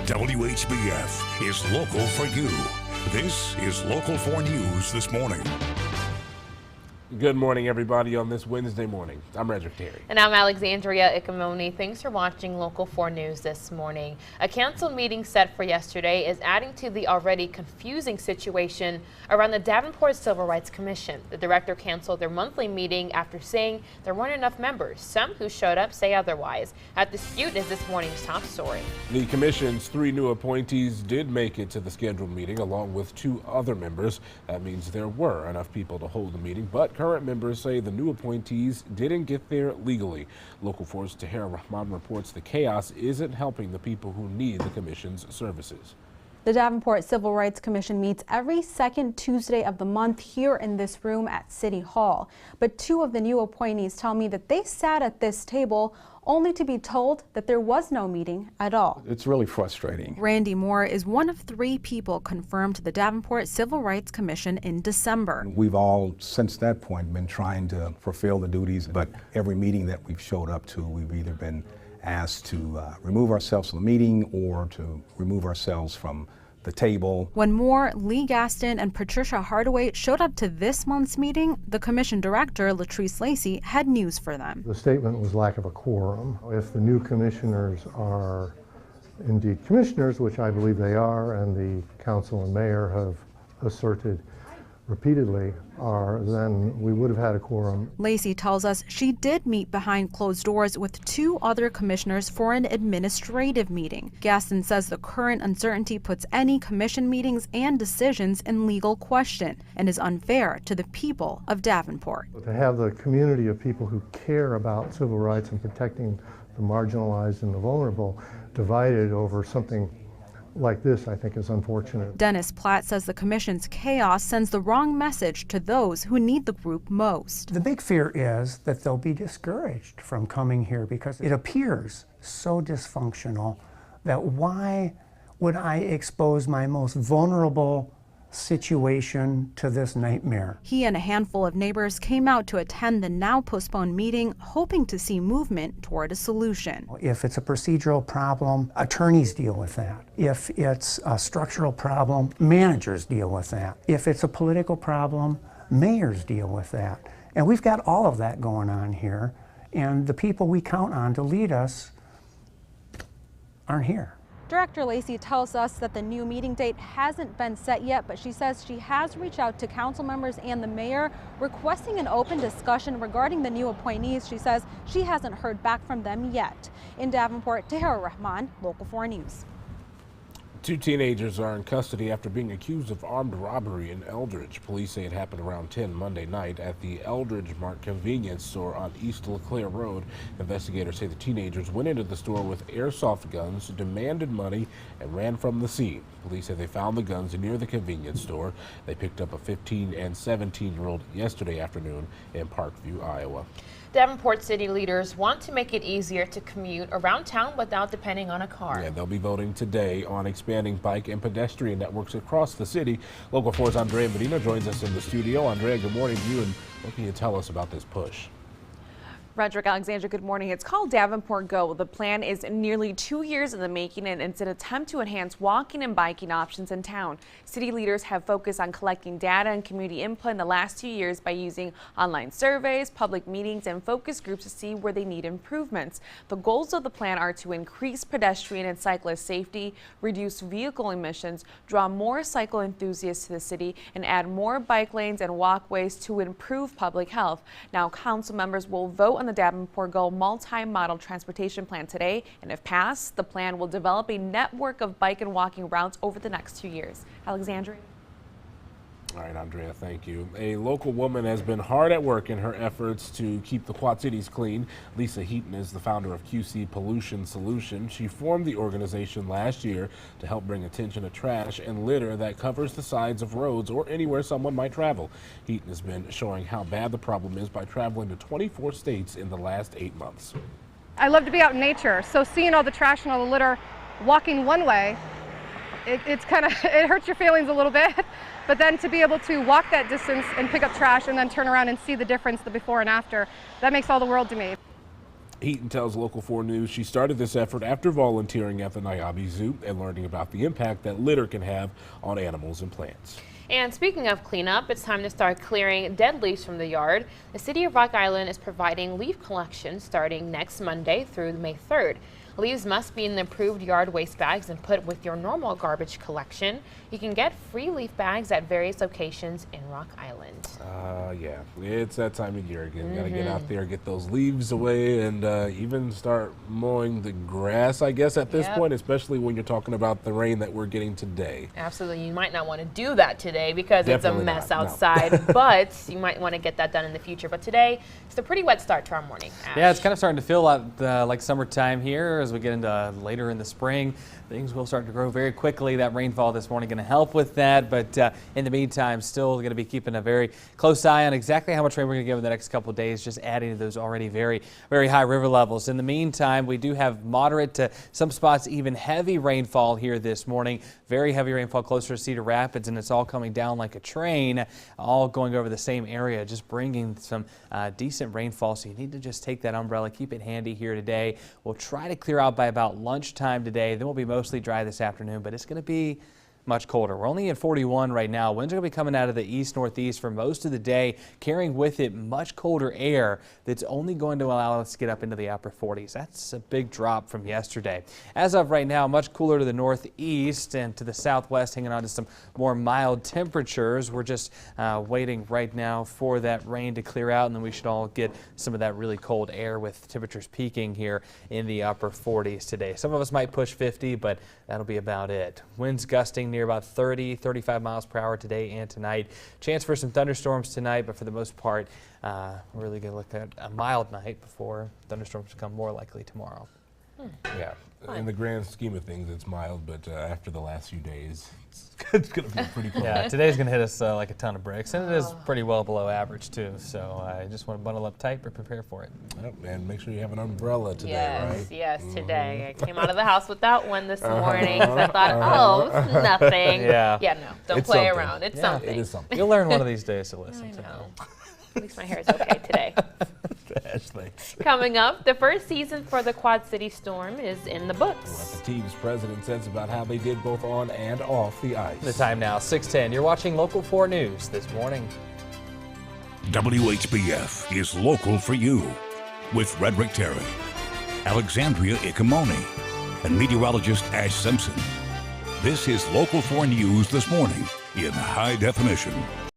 WHBF is local for you. This is Local 4 News this morning. Good morning, everybody, on this Wednesday morning. I'm Redrick Terry. And I'm Alexandria Ikamoni. Thanks for watching Local 4 News this morning. A canceled meeting set for yesterday is adding to the already confusing situation around the Davenport Civil Rights Commission. The director canceled their monthly meeting after saying there weren't enough members. Some who showed up say otherwise. At dispute is this morning's top story. The commission's 3 new appointees did make it to the scheduled meeting along with 2 other members. That means there were enough people to hold the meeting, but current members say the new appointees didn't get there legally. Local 4's Tahira Rahman reports the chaos isn't helping the people who need the commission's services. The Davenport Civil Rights Commission meets every second Tuesday of the month here in this room at City Hall. But 2 of the new appointees tell me that they sat at this table only to be told that there was no meeting at all. It's really frustrating. Randy Moore is one of 3 people confirmed to the Davenport Civil Rights Commission in December. We've all, since that point, been trying to fulfill the duties, but every meeting that we've showed up to, we've either been asked to remove ourselves from the meeting or to remove ourselves from the table. When Moore, Lee Gaston, and Patricia Hardaway showed up to this month's meeting, the commission director, Latrice Lacey, had news for them. The statement was lack of a quorum. If the new commissioners are indeed commissioners, which I believe they are, and the council and mayor have asserted repeatedly are, then we would have had a quorum. Lacey tells us she did meet behind closed doors with 2 other commissioners for an administrative meeting. Gaston says the current uncertainty puts any commission meetings and decisions in legal question and is unfair to the people of Davenport. To have the community of people who care about civil rights and protecting the marginalized and the vulnerable divided over something like this, I think, is unfortunate. Dennis Platt says the commission's chaos sends the wrong message to those who need the group most. The big fear is that they'll be discouraged from coming here because it appears so dysfunctional that why would I expose my most vulnerable situation to this nightmare? He and a handful of neighbors came out to attend the now postponed meeting, hoping to see movement toward a solution. If it's a procedural problem, attorneys deal with that. If it's a structural problem, managers deal with that. If it's a political problem, mayors deal with that. And we've got all of that going on here, and the people we count on to lead us aren't here. Director Lacey tells us that the new meeting date hasn't been set yet, but she says she has reached out to council members and the mayor requesting an open discussion regarding the new appointees. She says she hasn't heard back from them yet. In Davenport, Tahira Rahman, Local 4 News. 2 teenagers are in custody after being accused of armed robbery in Eldridge. Police say it happened around 10 Monday night at the Eldridge Mart convenience store on East LeClaire Road. Investigators say the teenagers went into the store with airsoft guns, demanded money, and ran from the scene. Police say they found the guns near the convenience store. They picked up a 15 and 17-year-old yesterday afternoon in Parkview, Iowa. Davenport city leaders want to make it easier to commute around town without depending on a car. Yeah, they'll be voting today on expanding bike and pedestrian networks across the city. Local 4's Andrea Medina joins us in the studio. Andrea, good morning to you, and what can you tell us about this push? Redrick, Alexandria, good morning. It's called Davenport Go. The plan is nearly 2 years in the making, and it's an attempt to enhance walking and biking options in town. City leaders have focused on collecting data and community input in the last 2 years by using online surveys, public meetings, and focus groups to see where they need improvements. The goals of the plan are to increase pedestrian and cyclist safety, reduce vehicle emissions, draw more cycle enthusiasts to the city, and add more bike lanes and walkways to improve public health. Now, council members will vote on the Davenport Go multi-modal transportation plan today, and if passed, the plan will develop a network of bike and walking routes over the next 2 years. Alexandria. All right, Andrea, thank you. A local woman has been hard at work in her efforts to keep the Quad Cities clean. Lisa Heaton is the founder of QC Pollution Solution. She formed the organization last year to help bring attention to trash and litter that covers the sides of roads or anywhere someone might travel. Heaton has been showing how bad the problem is by traveling to 24 states in the last 8 months. I love to be out in nature, so seeing all the trash and all the litter, walking one way, it hurts your feelings a little bit. But then to be able to walk that distance and pick up trash and then turn around and see the difference, the before and after, that makes all the world to me. Heaton tells Local 4 News she started this effort after volunteering at the Niabi Zoo and learning about the impact that litter can have on animals and plants. And speaking of cleanup, it's time to start clearing dead leaves from the yard. The city of Rock Island is providing leaf collection starting next Monday through May 3rd. Leaves must be in the approved yard waste bags and put with your normal garbage collection. You can get free leaf bags at various locations in Rock Island. Yeah, it's that time of year again. Gotta get out there, get those leaves away, and even start mowing the grass, I guess, at this point, especially when you're talking about the rain that we're getting today. Absolutely. You might not want to do that today because Definitely it's a mess not, outside, no. but you might want to get that done in the future. But today, it's a pretty wet start to our morning. Ash. Yeah, it's kind of starting to feel like summertime here as we get into later in the spring. Things will start to grow very quickly. That rainfall this morning going to help with that, but in the meantime, still going to be keeping a very close eye on exactly how much rain we're going to get in the next couple of days, just adding to those already very, very high river levels. In the meantime, we do have moderate to some spots even heavy rainfall here this morning. Very heavy rainfall closer to Cedar Rapids, and it's all coming down like a train, all going over the same area, just bringing some decent rainfall. So you need to just take that umbrella, keep it handy here today. We'll try to clear out by about lunchtime today. Then we'll be mostly dry this afternoon, but it's going to be much colder. We're only at 41 right now. Winds are going to be coming out of the east-northeast for most of the day, carrying with it much colder air that's only going to allow us to get up into the upper 40s. That's a big drop from yesterday. As of right now, much cooler to the northeast and to the southwest, hanging on to some more mild temperatures. We're just waiting right now for that rain to clear out, and then we should all get some of that really cold air with temperatures peaking here in the upper 40s today. Some of us might push 50, but that'll be about it. Winds gusting near about 30, 35 miles per hour today and tonight. Chance for some thunderstorms tonight, but for the most part, we're really going to look at a mild night before thunderstorms become more likely tomorrow. Yeah, in the grand scheme of things, it's mild, but after the last few days, it's going to be pretty cold. Yeah, today's going to hit us like a ton of bricks, and it is pretty well below average, too. So I just want to bundle up tight, but prepare for it. Yep, and make sure you have an umbrella today, right? Yes, today. I came out of the house without one this morning because I thought, oh, it's nothing. Yeah. Yeah, no, don't It's play something. around. It's Yeah, something. it is something. You'll learn one of these days to listen I to know. them. At least my hair is okay today. Ash, thanks. Coming up, the first season for the Quad City Storm is in the What books. the team's president says about how they did both on and off the ice. The time now, 6:10. You're watching Local 4 News this morning. WHBF is local for you with Frederick Terry, Alexandria Ikamoni, and meteorologist Ash Simpson. This is Local 4 News this morning in high definition.